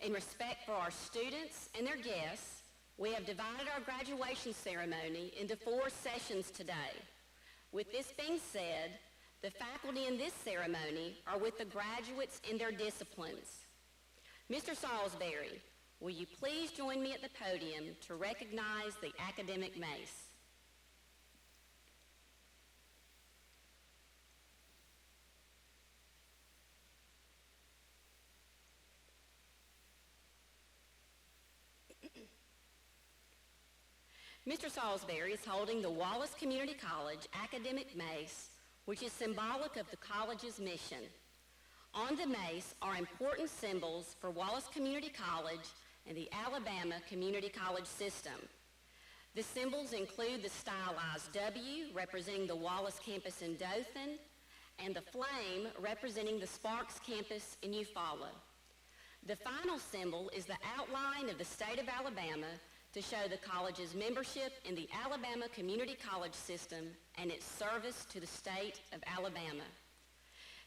In respect for our students and their guests, we have divided our graduation ceremony into 4 sessions today. With this being said, the faculty in this ceremony are with the graduates in their disciplines. Mr. Salisbury, will you please join me at the podium to recognize the academic Mace? Mr. Salisbury is holding the Wallace Community College Academic Mace, which is symbolic of the college's mission. On the Mace are important symbols for Wallace Community College and the Alabama Community College system. The symbols include the stylized W, representing the Wallace campus in Dothan, and the flame, representing the Sparks campus in Eufaula. The final symbol is the outline of the state of Alabama to show the college's membership in the Alabama Community College system and its service to the state of Alabama.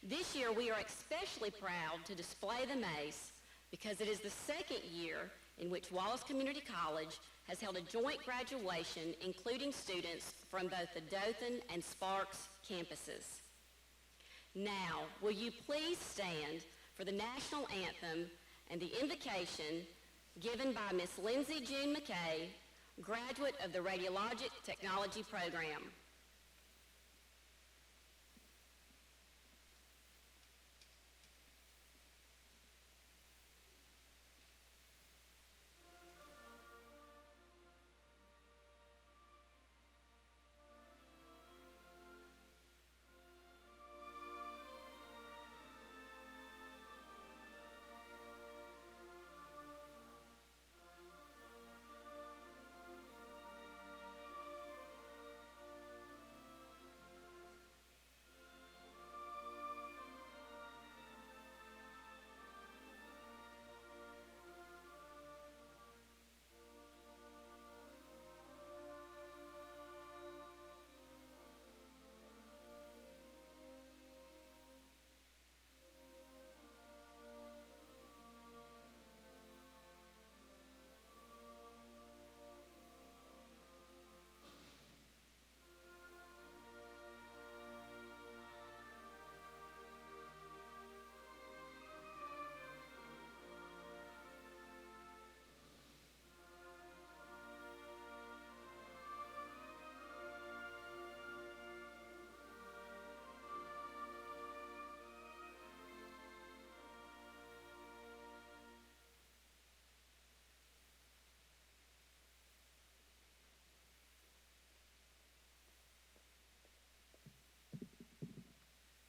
This year, we are especially proud to display the Mace because it is the 2nd year in which Wallace Community College has held a joint graduation, including students from both the Dothan and Sparks campuses. Now, will you please stand for the national anthem and the invocation given by Ms. Lindsay June McKay, graduate of the Radiologic Technology Program.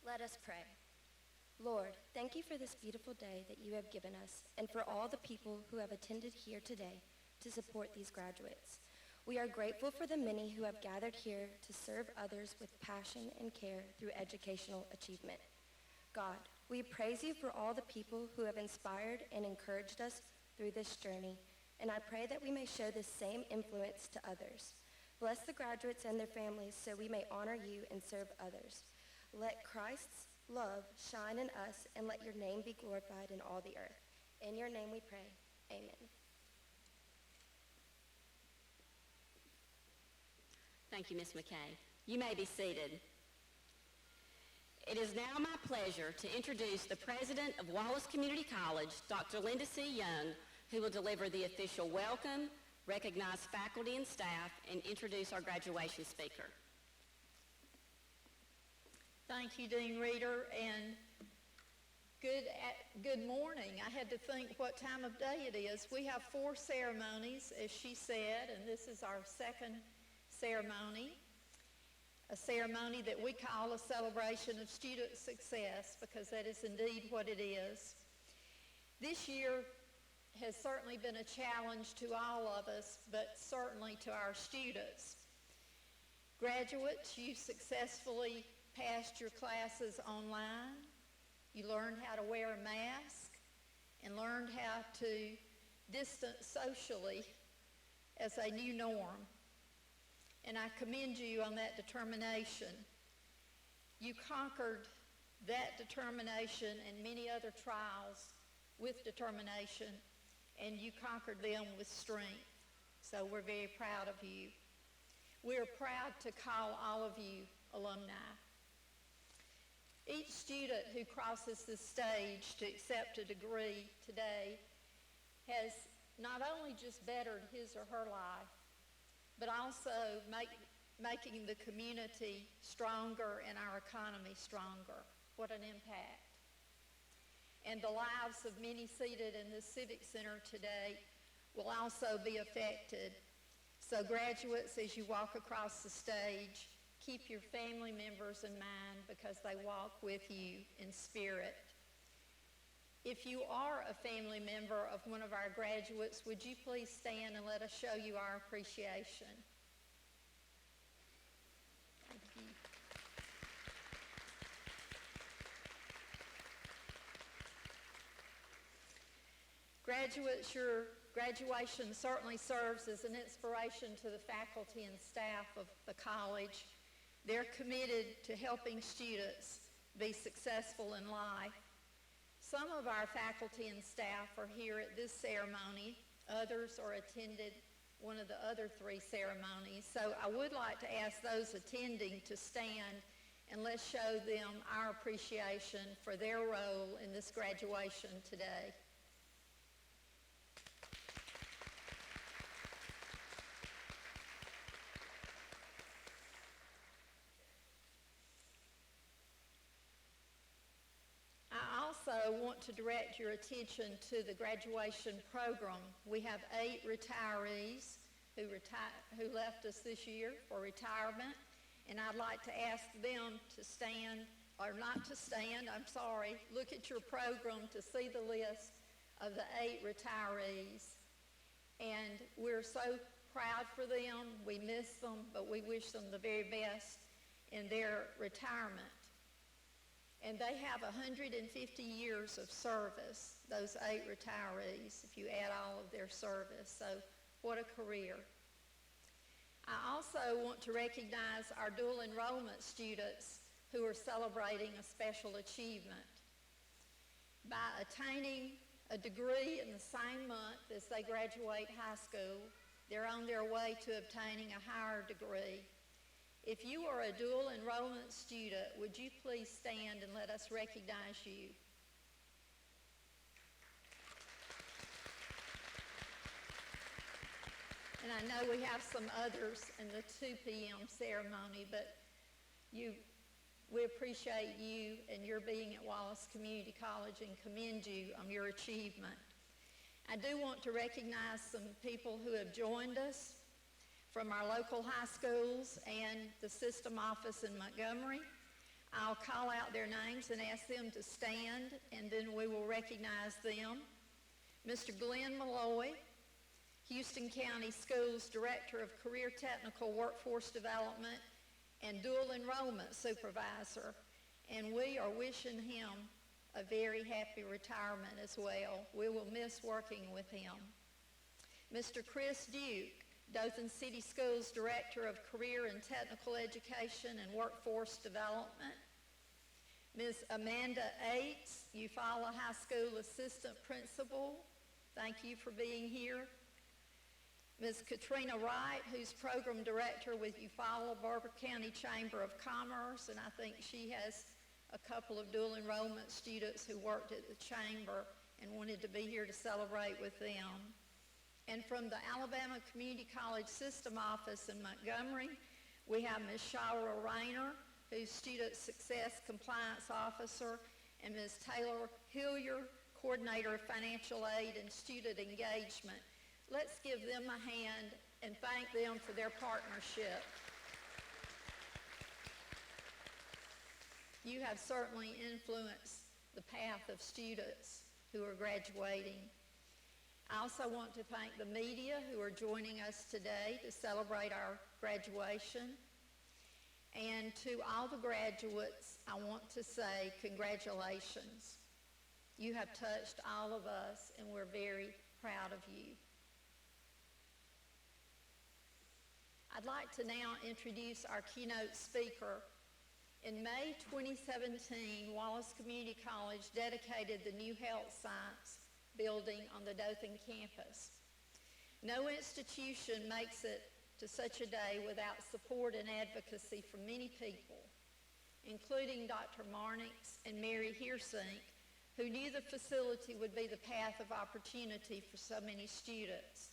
Let us pray. Lord, thank you for this beautiful day that you have given us and for all the people who have attended here today to support these graduates. We are grateful for the many who have gathered here to serve others with passion and care through educational achievement. God, we praise you for all the people who have inspired and encouraged us through this journey, and I pray that we may show this same influence to others. Bless the graduates and their families so we may honor you and serve others. Let Christ's love shine in us, and let your name be glorified in all the earth. In your name we pray. Amen. Thank you, Ms. McKay. You may be seated. It is now my pleasure to introduce the president of Wallace Community College, Dr. Linda C. Young, who will deliver the official welcome, recognize faculty and staff, and introduce our graduation speaker. Thank you, Dean Reeder, and good morning. I had to think what time of day it is. We have 4 ceremonies, as she said, and this is our 2nd ceremony, a ceremony that we call a celebration of student success, because that is indeed what it is. This year has certainly been a challenge to all of us, but certainly to our students. Graduates, you successfully passed your classes online. You learned how to wear a mask and learned how to distance socially as a new norm. And I commend you on that determination. You conquered that determination and many other trials with determination and you conquered them with strength. So we're very proud of you. We're proud to call all of you alumni. Each student who crosses the stage to accept a degree today has not only just bettered his or her life, but also making the community stronger and our economy stronger. What an impact. And the lives of many seated in the Civic Center today will also be affected. So graduates, as you walk across the stage, keep your family members in mind because they walk with you in spirit. If you are a family member of one of our graduates, would you please stand and let us show you our appreciation? Thank you. Graduates, your graduation certainly serves as an inspiration to the faculty and staff of the college. They're committed to helping students be successful in life. Some of our faculty and staff are here at this ceremony. Others are attended one of the other 3 ceremonies. So I would like to ask those attending to stand and let's show them our appreciation for their role in this graduation today. I want to direct your attention to the graduation program. We have 8 retirees who left us this year for retirement, and I'd like to ask them to stand, or not to stand, I'm sorry, look at your program to see the list of the 8 retirees. And we're so proud for them. We miss them, but we wish them the very best in their retirement. And they have 150 years of service, those 8 retirees, if you add all of their service. So what a career. I also want to recognize our dual enrollment students who are celebrating a special achievement. By attaining a degree in the same month as they graduate high school, they're on their way to obtaining a higher degree. If you are a dual enrollment student, would you please stand and let us recognize you? And I know we have some others in the 2 p.m. ceremony, but we appreciate you and your being at Wallace Community College and commend you on your achievement. I do want to recognize some people who have joined us from our local high schools and the system office in Montgomery. I'll call out their names and ask them to stand, and then we will recognize them. Mr. Glenn Malloy, Houston County Schools Director of Career Technical Workforce Development and Dual Enrollment Supervisor, and we are wishing him a very happy retirement as well. We will miss working with him. Mr. Chris Duke, Dothan City Schools Director of Career and Technical Education and Workforce Development. Ms. Amanda Ates, Eufaula High School Assistant Principal. Thank you for being here. Ms. Katrina Wright, who's Program Director with Eufaula Barber County Chamber of Commerce, and I think she has a couple of dual enrollment students who worked at the chamber and wanted to be here to celebrate with them. And from the Alabama Community College System Office in Montgomery, we have Ms. Shara Rayner, who's Student Success Compliance Officer, and Ms. Taylor Hillier, Coordinator of Financial Aid and Student Engagement. Let's give them a hand and thank them for their partnership. You have certainly influenced the path of students who are graduating. I also want to thank the media who are joining us today to celebrate our graduation. And to all the graduates, I want to say congratulations. You have touched all of us, and we're very proud of you. I'd like to now introduce our keynote speaker. In May 2017, Wallace Community College dedicated the new health science building on the Dothan campus. No institution makes it to such a day without support and advocacy from many people, including Dr. Marnix and Mary Heersink, who knew the facility would be the path of opportunity for so many students.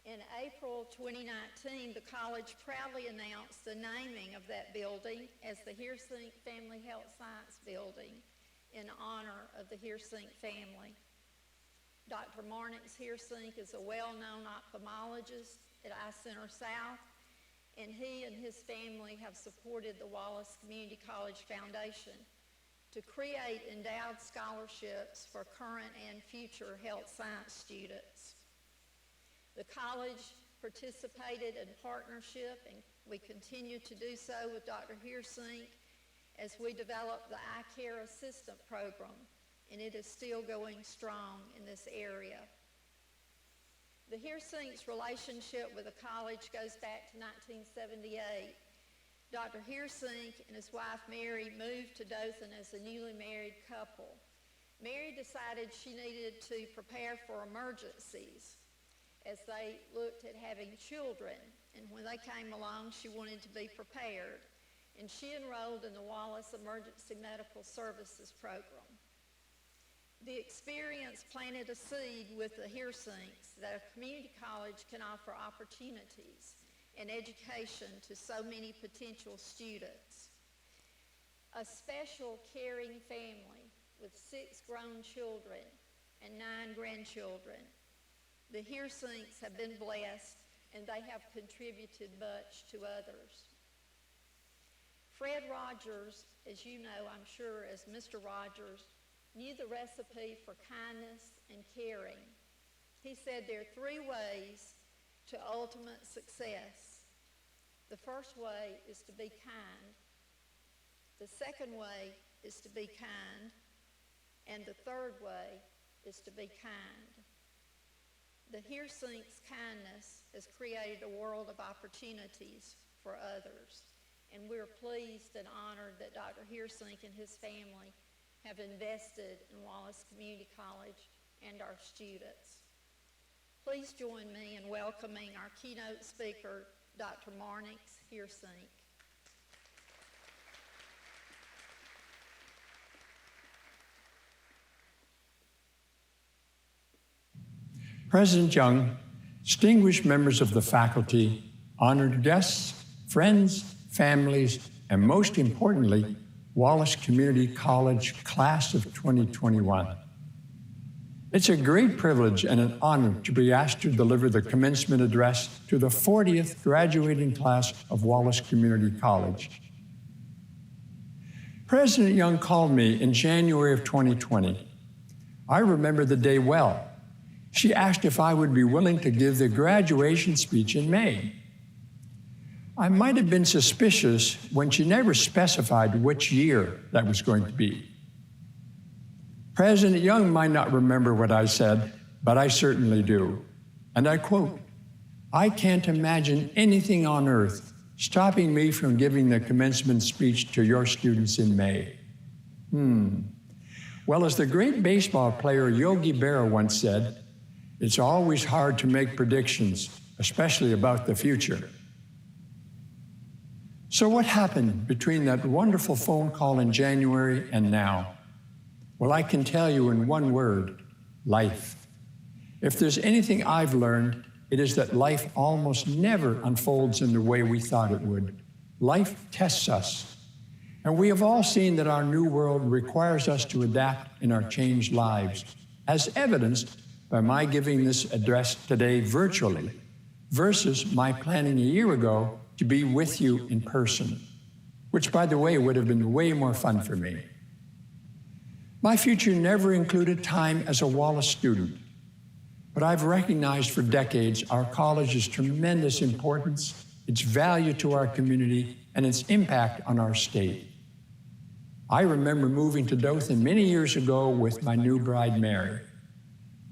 In April 2019, the college proudly announced the naming of that building as the Heersink Family Health Science Building in honor of the Heersink family. Dr. Marnix Heersink is a well-known ophthalmologist at Eye Center South, and he and his family have supported the Wallace Community College Foundation to create endowed scholarships for current and future health science students. The college participated in partnership, and we continue to do so with Dr. Heersink as we develop the Eye Care Assistant Program, and it is still going strong in this area. The Heersink's relationship with the college goes back to 1978. Dr. Heersink and his wife Mary moved to Dothan as a newly married couple. Mary decided she needed to prepare for emergencies as they looked at having children, and when they came along, she wanted to be prepared, and she enrolled in the Wallace Emergency Medical Services Program. The experience planted a seed with the Heersinks that a community college can offer opportunities and education to so many potential students. A special caring family with 6 grown children and 9 grandchildren. The Heersinks have been blessed, and they have contributed much to others. Fred Rogers, as you know, I'm sure, as Mr. Rogers, knew the recipe for kindness and caring. He said there are 3 ways to ultimate success. The first way is to be kind. The second way is to be kind. And the third way is to be kind. The Heersinks' kindness has created a world of opportunities for others. And we're pleased and honored that Dr. Heersink and his family have invested in Wallace Community College and our students. Please join me in welcoming our keynote speaker, Dr. Marnix Heersink. President Young, distinguished members of the faculty, honored guests, friends, families, and most importantly, Wallace Community College Class of 2021. It's a great privilege and an honor to be asked to deliver the commencement address to the 40th graduating class of Wallace Community College. President Young called me in January of 2020. I remember the day well. She asked if I would be willing to give the graduation speech in May. I might have been suspicious when she never specified which year that was going to be. President Young might not remember what I said, but I certainly do. And I quote, "I can't imagine anything on earth stopping me from giving the commencement speech to your students in May." Well, as the great baseball player Yogi Berra once said, it's always hard to make predictions, especially about the future. So what happened between that wonderful phone call in January and now? Well, I can tell you in one word: life. If there's anything I've learned, it is that life almost never unfolds in the way we thought it would. Life tests us. And we have all seen that our new world requires us to adapt in our changed lives, as evidenced by my giving this address today virtually, versus my planning a year ago to be with you in person, which, by the way, would have been way more fun for me. My future never included time as a Wallace student, but I've recognized for decades our college's tremendous importance, its value to our community, and its impact on our state. I remember moving to Dothan many years ago with my new bride, Mary.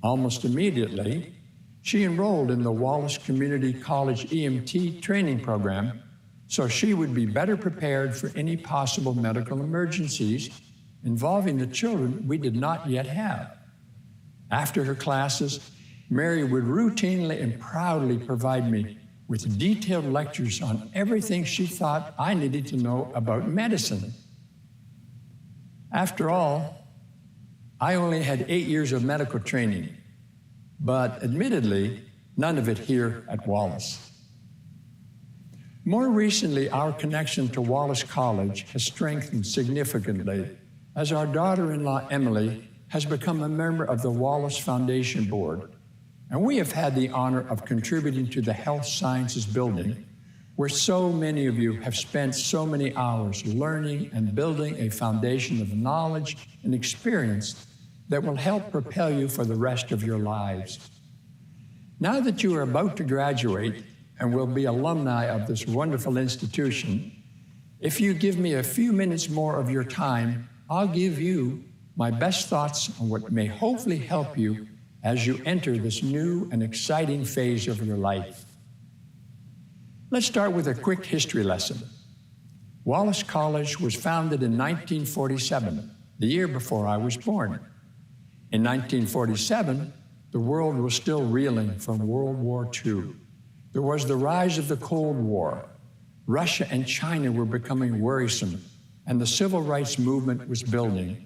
Almost immediately, she enrolled in the Wallace Community College EMT training program so she would be better prepared for any possible medical emergencies involving the children we did not yet have. After her classes, Mary would routinely and proudly provide me with detailed lectures on everything she thought I needed to know about medicine. After all, I only had 8 years of medical training, but admittedly, none of it here at Wallace. More recently, our connection to Wallace College has strengthened significantly as our daughter-in-law, Emily, has become a member of the Wallace Foundation Board, and we have had the honor of contributing to the Health Sciences Building, where so many of you have spent so many hours learning and building a foundation of knowledge and experience that will help propel you for the rest of your lives. Now that you are about to graduate and will be alumni of this wonderful institution, if you give me a few minutes more of your time, I'll give you my best thoughts on what may hopefully help you as you enter this new and exciting phase of your life. Let's start with a quick history lesson. Wallace College was founded in 1947, the year before I was born. In 1947, the world was still reeling from World War II. There was the rise of the Cold War. Russia and China were becoming worrisome, and the civil rights movement was building.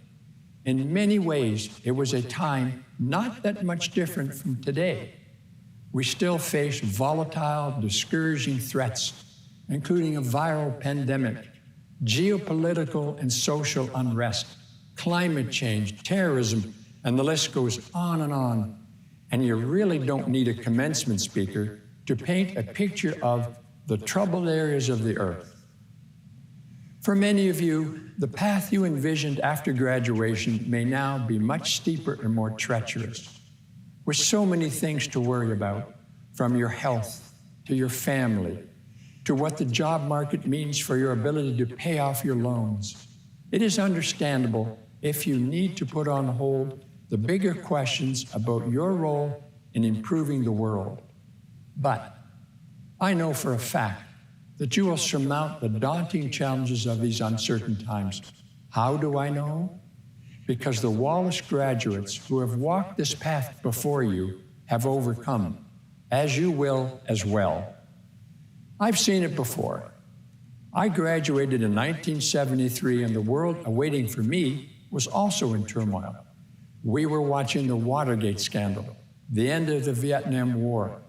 In many ways, it was a time not that much different from today. We still face volatile, discouraging threats, including a viral pandemic, geopolitical and social unrest, climate change, terrorism, and the list goes on and on. And you really don't need a commencement speaker to paint a picture of the troubled areas of the earth. For many of you, the path you envisioned after graduation may now be much steeper and more treacherous, with so many things to worry about, from your health to your family, to what the job market means for your ability to pay off your loans. It is understandable if you need to put on hold the bigger questions about your role in improving the world. But I know for a fact that you will surmount the daunting challenges of these uncertain times. How do I know? Because the Wallace graduates who have walked this path before you have overcome, as you will as well. I've seen it before. I graduated in 1973, and the world awaiting for me was also in turmoil. We were watching the Watergate scandal, the end of the Vietnam War,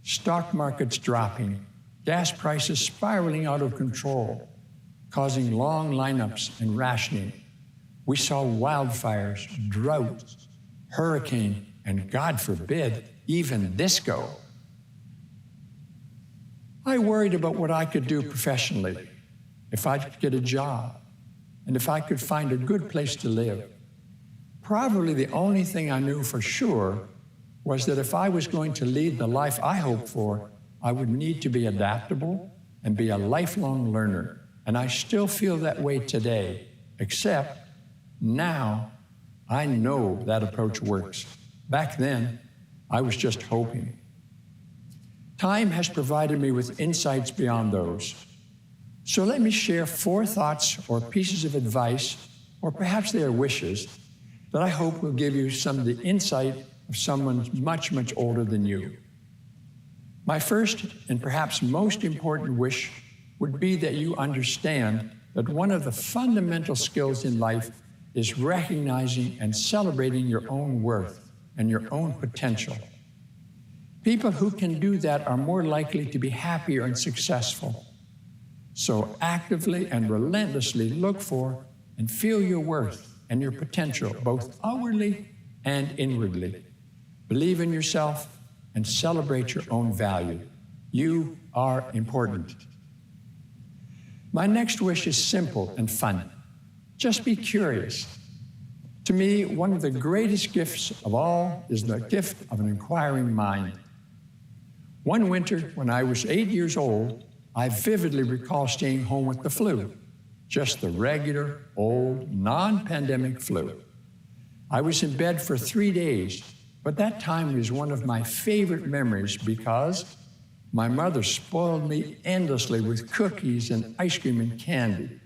stock markets dropping, gas prices spiraling out of control, causing long lineups and rationing. We saw wildfires, drought, hurricane, and God forbid, even disco. I worried about what I could do professionally, if I could get a job, and if I could find a good place to live. Probably the only thing I knew for sure was that if I was going to lead the life I hoped for, I would need to be adaptable and be a lifelong learner. And I still feel that way today, except now I know that approach works. Back then, I was just hoping. Time has provided me with insights beyond those. So let me share 4 thoughts or pieces of advice, or perhaps they are wishes, that I hope will give you some of the insight of someone much, much older than you. My first and perhaps most important wish would be that you understand that one of the fundamental skills in life is recognizing and celebrating your own worth and your own potential. People who can do that are more likely to be happier and successful. So actively and relentlessly look for and feel your worth and your potential, both outwardly and inwardly. Believe in yourself and celebrate your own value. You are important. My next wish is simple and fun. Just be curious. To me, one of the greatest gifts of all is the gift of an inquiring mind. One winter, when I was 8 years old, I vividly recall staying home with the flu, just the regular, old, non-pandemic flu. I was in bed for 3 days, but that time was one of my favorite memories because my mother spoiled me endlessly with cookies and ice cream and candy.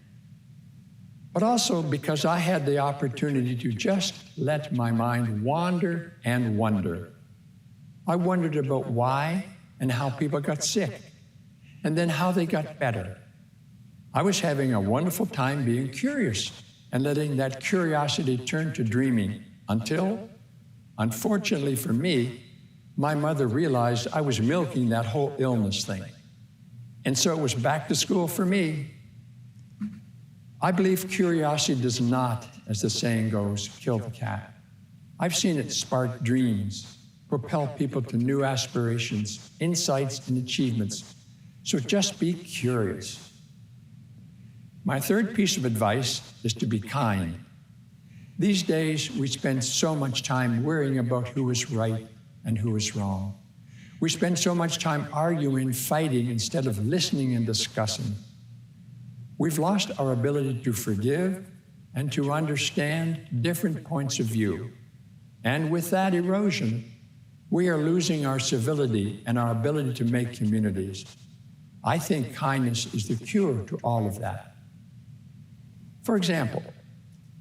but also because I had the opportunity to just let my mind wander and wonder. I wondered about why and how people got sick, and then how they got better. I was having a wonderful time being curious and letting that curiosity turn to dreaming until, unfortunately for me, my mother realized I was milking that whole illness thing. And so it was back to school for me. I believe curiosity does not, as the saying goes, kill the cat. I've seen it spark dreams, propel people to new aspirations, insights, and achievements. So just be curious. My third piece of advice is to be kind. These days, we spend so much time worrying about who is right and who is wrong. We spend so much time arguing, fighting, instead of listening and discussing. We've lost our ability to forgive and to understand different points of view. And with that erosion, we are losing our civility and our ability to make communities. I think kindness is the cure to all of that. For example,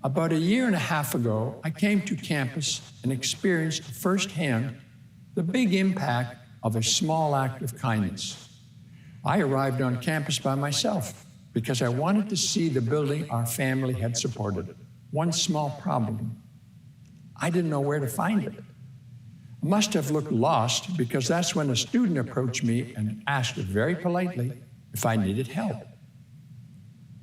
about a year and a half ago, I came to campus and experienced firsthand the big impact of a small act of kindness. I arrived on campus by myself because I wanted to see the building our family had supported. One small problem: I didn't know where to find it. I must have looked lost because that's when a student approached me and asked very politely if I needed help.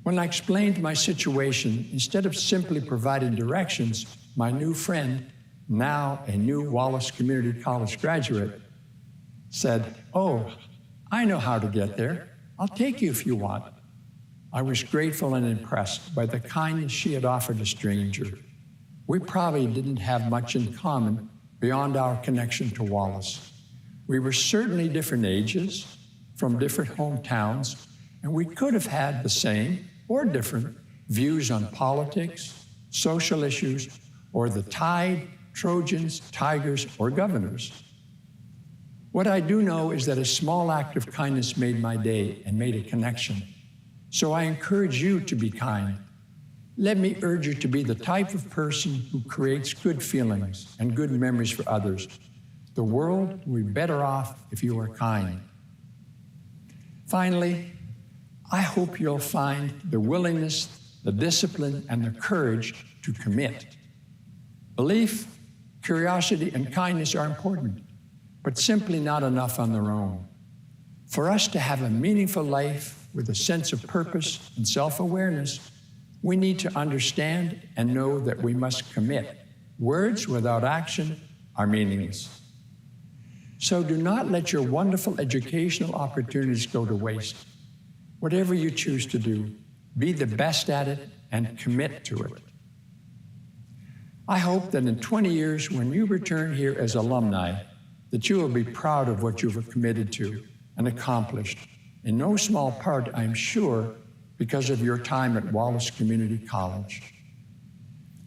When I explained my situation, instead of simply providing directions, my new friend, now a new Wallace Community College graduate, said, "Oh, I know how to get there. I'll take you if you want." I was grateful and impressed by the kindness she had offered a stranger. We probably didn't have much in common beyond our connection to Wallace. We were certainly different ages, from different hometowns, and we could have had the same or different views on politics, social issues, or the Tide, Trojans, Tigers, or Governors. What I do know is that a small act of kindness made my day and made a connection. So I encourage you to be kind. Let me urge you to be the type of person who creates good feelings and good memories for others. The world will be better off if you are kind. Finally, I hope you'll find the willingness, the discipline, and the courage to commit. Belief, curiosity, and kindness are important, but simply not enough on their own. For us to have a meaningful life with a sense of purpose and self-awareness, we need to understand and know that we must commit. Words without action are meaningless. So do not let your wonderful educational opportunities go to waste. Whatever you choose to do, be the best at it and commit to it. I hope that in 20 years, when you return here as alumni, that you will be proud of what you've committed to and accomplished, in no small part, I'm sure, because of your time at Wallace Community College.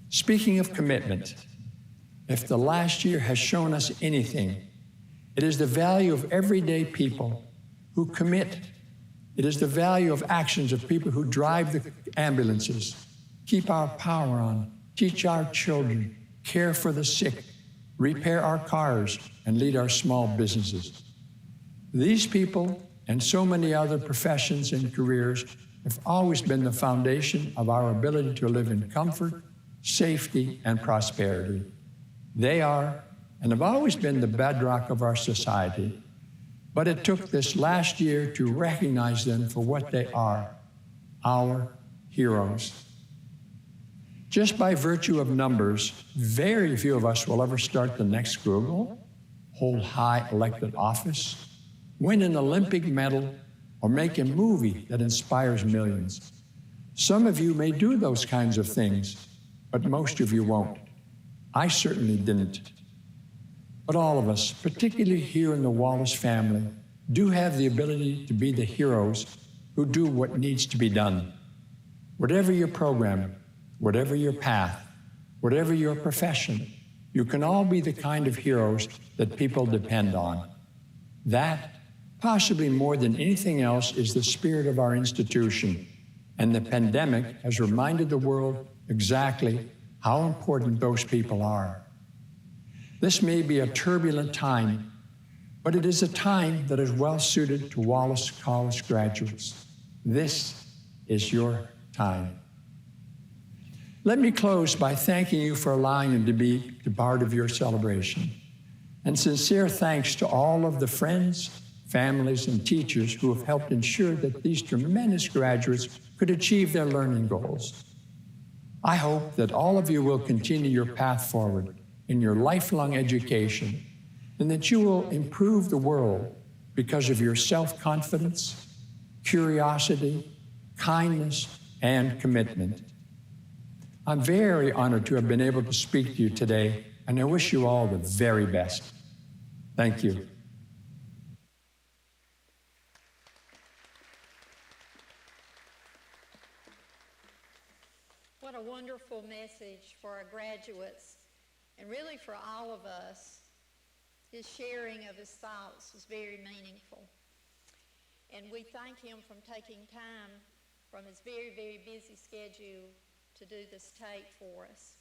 Speaking of commitment, if the last year has shown us anything, it is the value of everyday people who commit. It is the value of actions of people who drive the ambulances, keep our power on, teach our children, care for the sick, repair our cars, and lead our small businesses. These people and so many other professions and careers have always been the foundation of our ability to live in comfort, safety, and prosperity. They are and have always been the bedrock of our society, but it took this last year to recognize them for what they are, our heroes. Just by virtue of numbers, very few of us will ever start the next Google, hold high elected office, win an Olympic medal, or make a movie that inspires millions. Some of you may do those kinds of things, but most of you won't. I certainly didn't. But all of us, particularly here in the Wallace family, do have the ability to be the heroes who do what needs to be done. Whatever your program, whatever your path, whatever your profession, you can all be the kind of heroes that people depend on. That, possibly more than anything else, is the spirit of our institution. and the pandemic has reminded the world exactly how important those people are. This may be a turbulent time, but it is a time that is well suited to Wallace College graduates. This is your time. Let me close by thanking you for allowing me to be a part of your celebration. And sincere thanks to all of the friends, families, and teachers who have helped ensure that these tremendous graduates could achieve their learning goals. I hope that all of you will continue your path forward in your lifelong education, and that you will improve the world because of your self-confidence, curiosity, kindness, and commitment. I'm very honored to have been able to speak to you today, and I wish you all the very best. Thank you. What a wonderful message for our graduates, and really for all of us. His sharing of his thoughts was very meaningful. And we thank him for taking time from his very, very busy schedule to do this tape for us.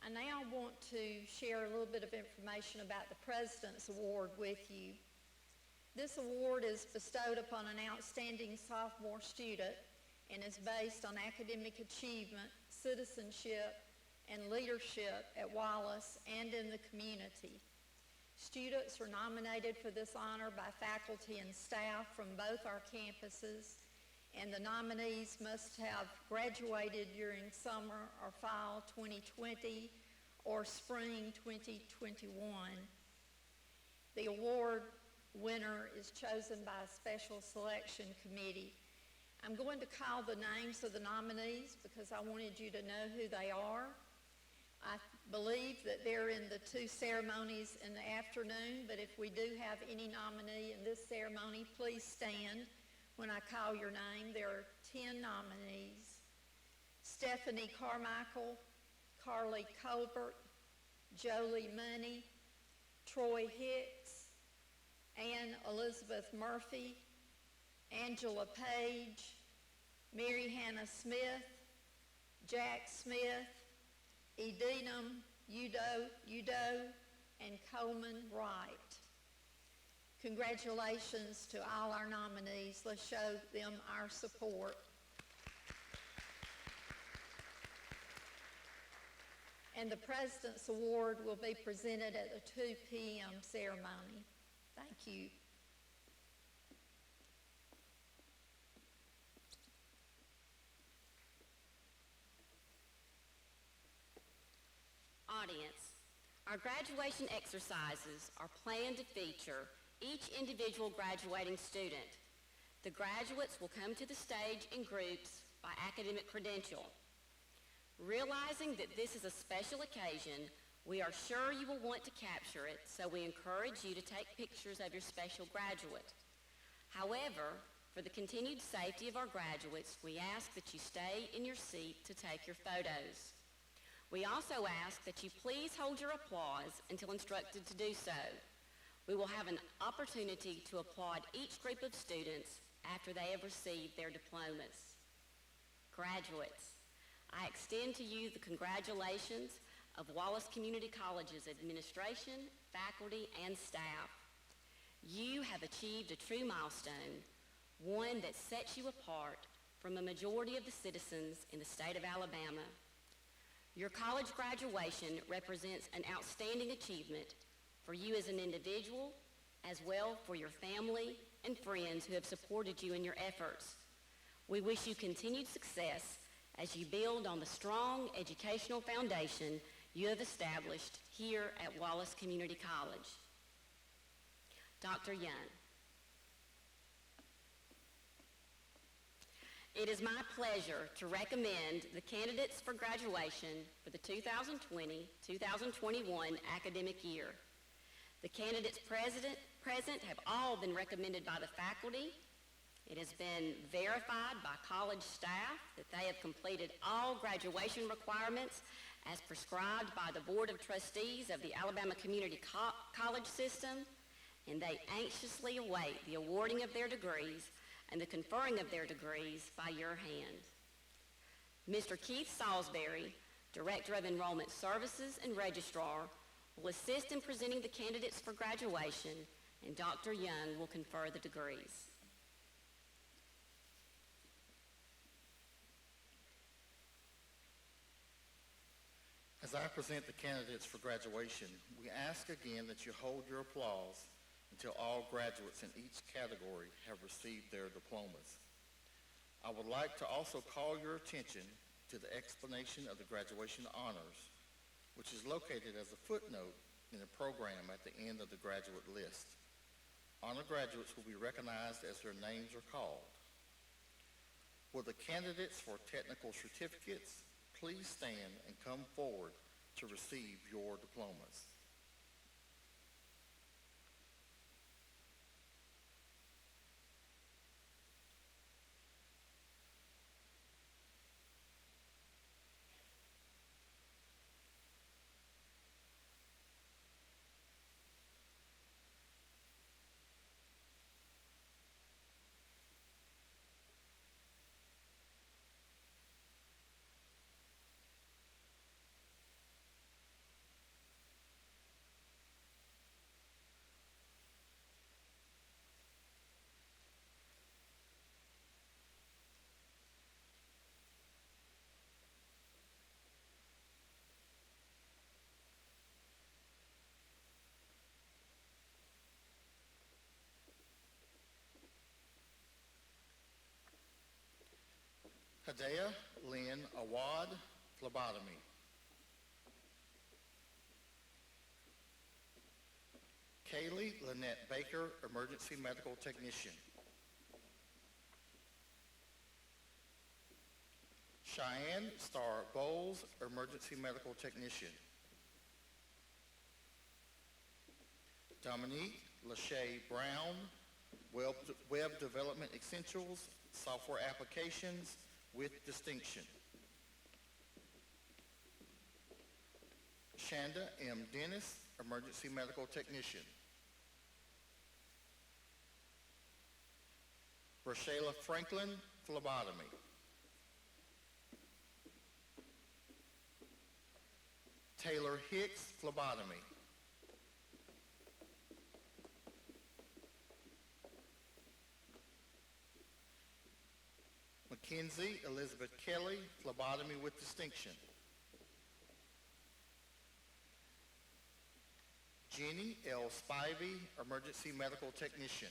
I now want to share a little bit of information about the President's Award with you. This award is bestowed upon an outstanding sophomore student and is based on academic achievement, citizenship, and leadership at Wallace and in the community. Students are nominated for this honor by faculty and staff from both our campuses, and the nominees must have graduated during summer or fall 2020 or spring 2021. The award winner is chosen by a special selection committee. I'm going to call the names of the nominees because I wanted you to know who they are. I believe that they're in the two ceremonies in the afternoon, but if we do have any nominee in this ceremony, please stand when I call your name. There are 10 nominees: Stephanie Carmichael, Carly Colbert, Jolie Money, Troy Hicks, Ann Elizabeth Murphy, Angela Page, Mary Hannah Smith, Jack Smith, Edinum Udo, and Coleman Wright. Congratulations to all our nominees. Let's show them our support. And the President's Award will be presented at the 2 p.m. ceremony. Thank you. Audience, our graduation exercises are planned to feature each individual graduating student. The graduates will come to the stage in groups by academic credential. Realizing that this is a special occasion, we are sure you will want to capture it, so we encourage you to take pictures of your special graduate. However, for the continued safety of our graduates, we ask that you stay in your seat to take your photos. We also ask that you please hold your applause until instructed to do so. We will have an opportunity to applaud each group of students after they have received their diplomas. Graduates, I extend to you the congratulations of Wallace Community College's administration, faculty, and staff. You have achieved a true milestone, one that sets you apart from a majority of the citizens in the state of Alabama. Your college graduation represents an outstanding achievement for you as an individual, as well for your family and friends who have supported you in your efforts. We wish you continued success as you build on the strong educational foundation you have established here at Wallace Community College. Dr. Young. It is my pleasure to recommend the candidates for graduation for the 2020-2021 academic year. The candidates present have all been recommended by the faculty. It has been verified by college staff that they have completed all graduation requirements as prescribed by the Board of Trustees of the Alabama Community College System, and they anxiously await the awarding of their degrees and the conferring of their degrees by your hand. Mr. Keith Salisbury, Director of Enrollment Services and Registrar, will assist in presenting the candidates for graduation, and Dr. Young will confer the degrees. As I present the candidates for graduation, we ask again that you hold your applause until all graduates in each category have received their diplomas. I would like to also call your attention to the explanation of the graduation honors, which is located as a footnote in the program at the end of the graduate list. Honor graduates will be recognized as their names are called. Will the candidates for technical certificates please stand and come forward to receive your diplomas? Hadea Lynn Awad, phlebotomy. Kaylee Lynette Baker, emergency medical technician. Cheyenne Star Bowles, emergency medical technician. Dominique Lachey Brown, web development essentials, software applications with distinction. Shanda M. Dennis, emergency medical technician. Rashayla Franklin, phlebotomy. Taylor Hicks, phlebotomy. Mackenzie Elizabeth Kelly, phlebotomy with distinction. Jenny L. Spivey, emergency medical technician.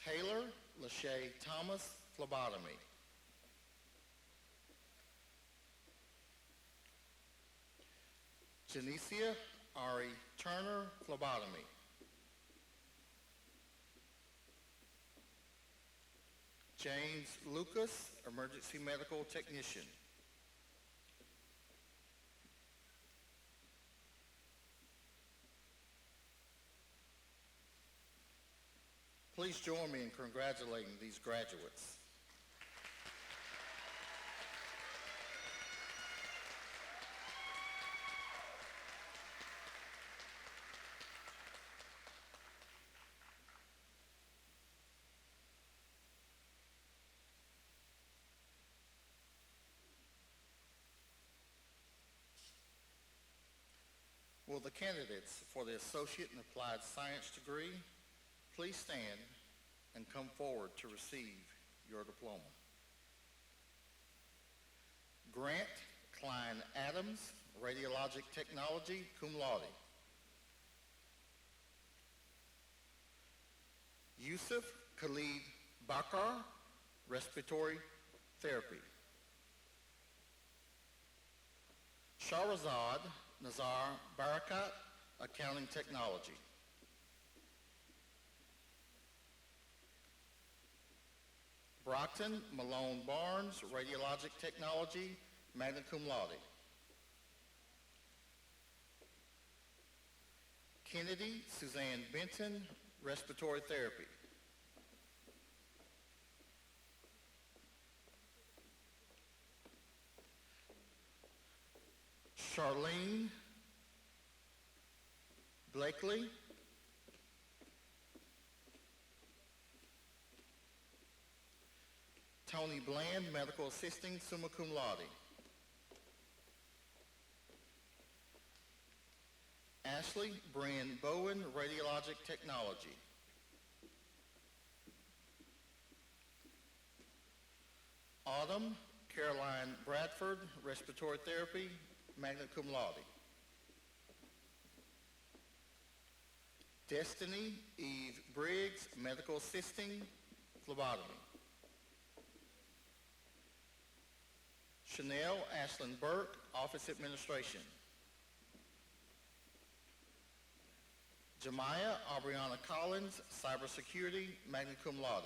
Taylor Lachey Thomas, phlebotomy. Janicia Ari Turner, phlebotomy. James Lucas, emergency medical technician. Please join me in congratulating these graduates. Will the candidates for the Associate in Applied Science degree please stand and come forward to receive your diploma? Grant Klein Adams, Radiologic Technology, cum laude. Yusuf Khalid Bakar, Respiratory Therapy. Shahrazad Nazar Barakat, Accounting Technology. Brockton Malone Barnes, Radiologic Technology, magna cum laude. Kennedy Suzanne Benton, Respiratory Therapy. Charlene Blakely, Tony Bland, medical assisting, summa cum laude. Ashley Bryn Bowen, radiologic technology. Autumn Caroline Bradford, respiratory therapy, magna cum laude. Destiny Eve Briggs, medical assisting, phlebotomy. Chanel Ashlyn Burke, office administration. Jemiah Aubriana Collins, cybersecurity, magna cum laude.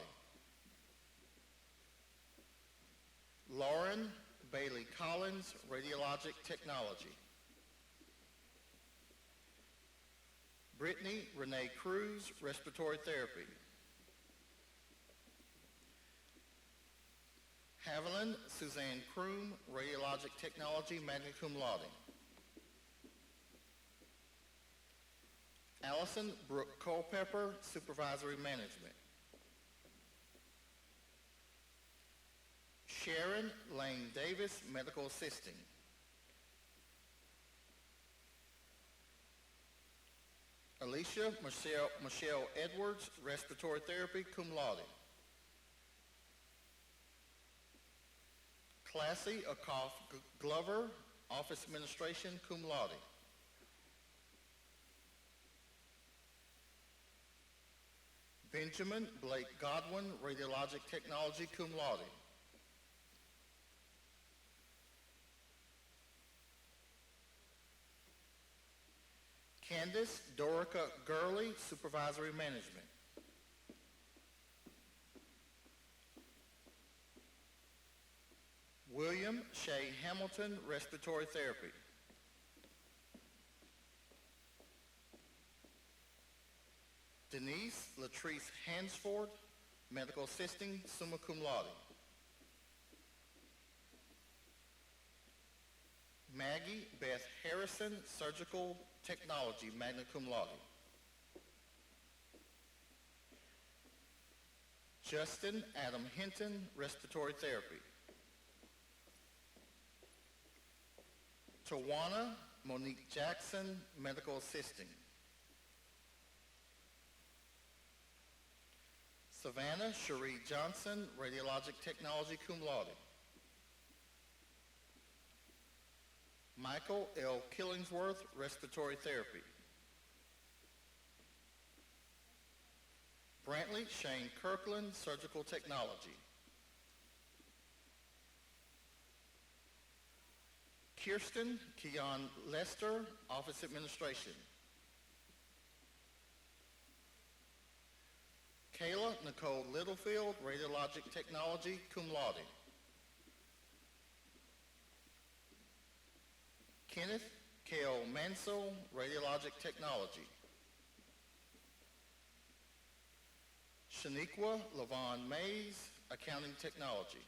Lauren Bailey Collins, radiologic technology. Brittany Renee Cruz, respiratory therapy. Haviland Suzanne Kroom, radiologic technology, magna cum laude. Allison Brooke Culpepper, supervisory management. Sharon Lane Davis, medical assisting. Alicia Michelle Edwards, respiratory therapy, cum laude. Classy Akoff Glover, office administration, cum laude. Benjamin Blake Godwin, radiologic technology, cum laude. Candace Dorica Gurley, supervisory management. William Shea Hamilton, respiratory therapy. Denise Latrice Hansford, medical assisting, summa cum laude. Maggie Beth Harrison, surgical technology, magna cum laude. Justin Adam Hinton, respiratory therapy. Tawana Monique Jackson, medical assisting. Savannah Cherie Johnson, radiologic technology, cum laude. Michael L. Killingsworth, respiratory therapy. Brantley Shane Kirkland, surgical technology. Kirsten Keon Lester, office administration. Kayla Nicole Littlefield, radiologic technology, cum laude. Kenneth Kale Mansell, radiologic technology. Shaniqua Lavon Mays, accounting technology.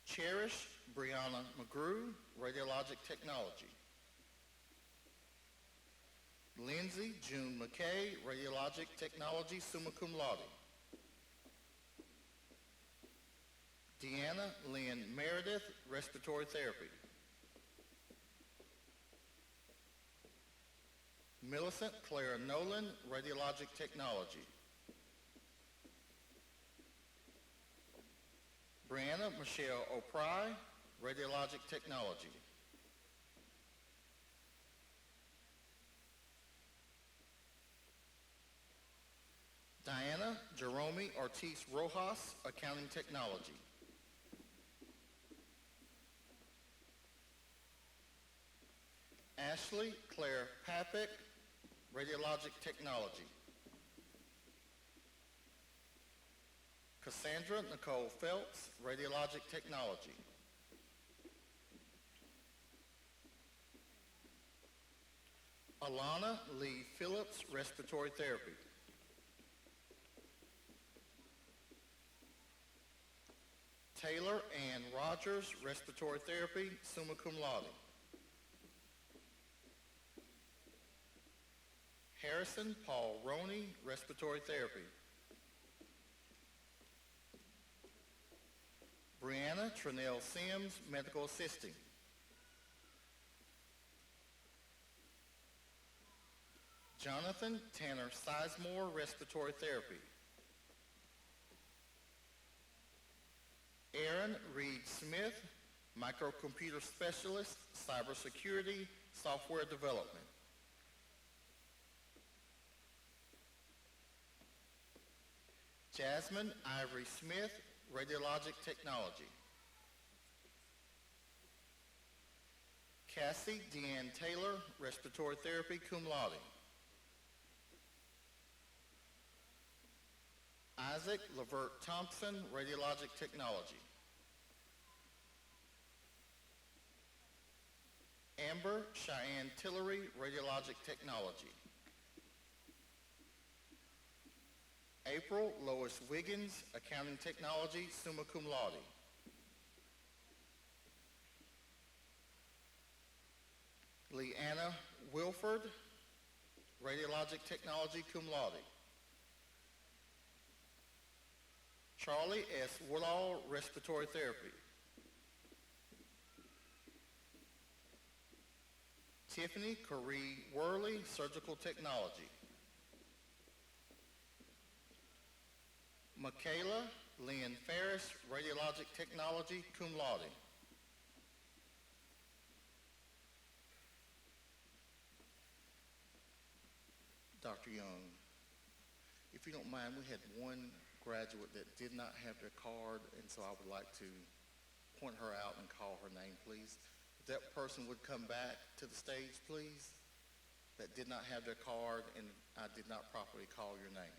Cherish Brianna McGrew, radiologic technology. Lindsay June McKay, radiologic technology, summa cum laude. Deanna Lynn Meredith, respiratory therapy. Millicent Claire Nolan, radiologic technology. Brianna Michelle O'Pry, radiologic technology. Diana Jerome Ortiz Rojas, accounting technology. Ashley Claire Papik, radiologic technology. Cassandra Nicole Phelps, radiologic technology. Alana Lee Phillips, respiratory therapy. Taylor Ann Rogers, respiratory therapy, summa cum laude. Harrison Paul Roney, respiratory therapy. Brianna Trinell Sims, medical assisting. Jonathan Tanner Sizemore, respiratory therapy. Aaron Reed Smith, microcomputer specialist, cybersecurity, software development. Jasmine Ivory Smith, radiologic technology. Cassie Deanne Taylor, respiratory therapy, cum laude. Isaac Levert Thompson, radiologic technology. Amber Cheyenne Tillery, radiologic technology. April Lois Wiggins, accounting technology, summa cum laude. Leanna Wilford, radiologic technology, cum laude. Charlie S. Woodall, respiratory therapy. Tiffany Corrie Worley, surgical technology. Michaela Lynn Ferris, radiologic technology, cum laude. Dr. Young, if you don't mind, we had one graduate that did not have their card, and so I would like to point her out and call her name, please. If that person would come back to the stage, please, that did not have their card and I did not properly call your name.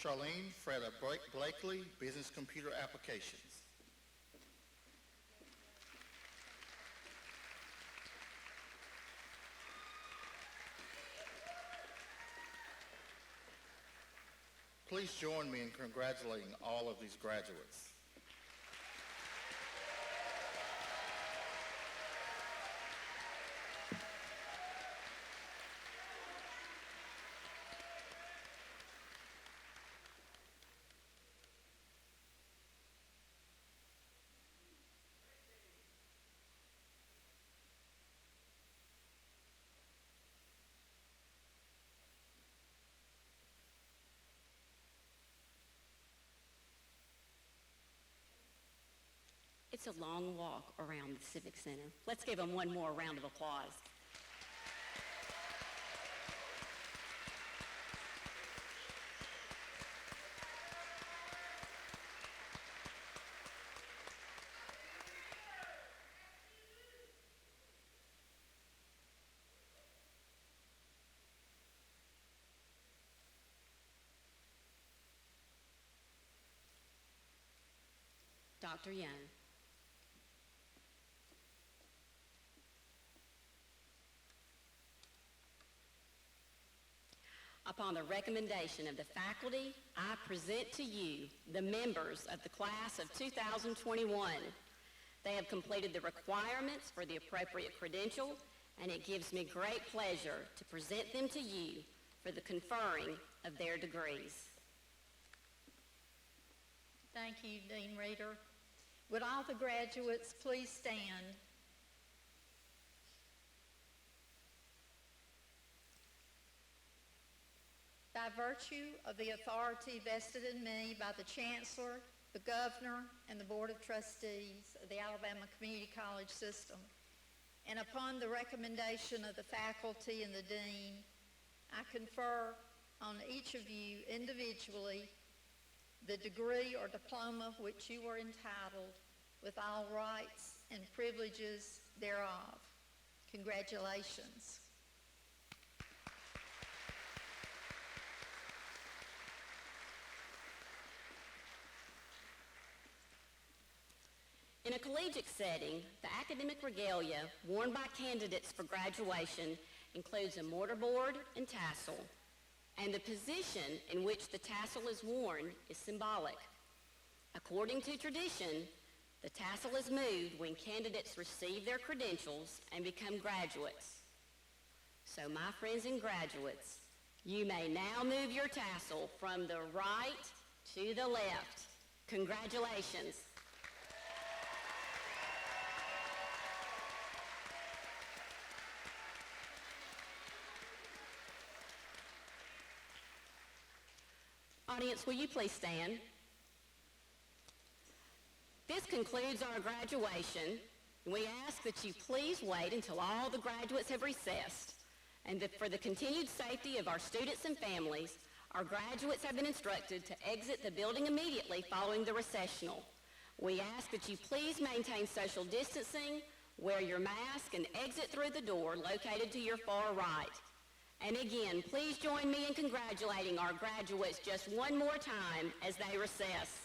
Charlene Freda Blakely, business computer applications. Please join me in congratulating all of these graduates. It's a long walk around the Civic Center. Let's give them one more round of applause. Dr. Young. Upon the recommendation of the faculty, I present to you the members of the class of 2021. They have completed the requirements for the appropriate credential, and it gives me great pleasure to present them to you for the conferring of their degrees. Thank you, Dean Reeder. Would all the graduates please stand? by virtue of the authority vested in me by the Chancellor, the Governor, and the Board of Trustees of the Alabama Community College System, and upon the recommendation of the faculty and the Dean, I confer on each of you individually the degree or diploma which you are entitled, with all rights and privileges thereof. Congratulations. In a collegiate setting, the academic regalia worn by candidates for graduation includes a mortarboard and tassel, and the position in which the tassel is worn is symbolic. According to tradition, the tassel is moved when candidates receive their credentials and become graduates. So my friends and graduates, you may now move your tassel from the right to the left. Congratulations. Audience, will you please stand? This concludes our graduation. We ask that you please wait until all the graduates have recessed, and that for the continued safety of our students and families, our graduates have been instructed to exit the building immediately following the recessional. We ask that you please maintain social distancing, wear your mask, and exit through the door located to your far right. And again, please join me in congratulating our graduates just one more time as they recess.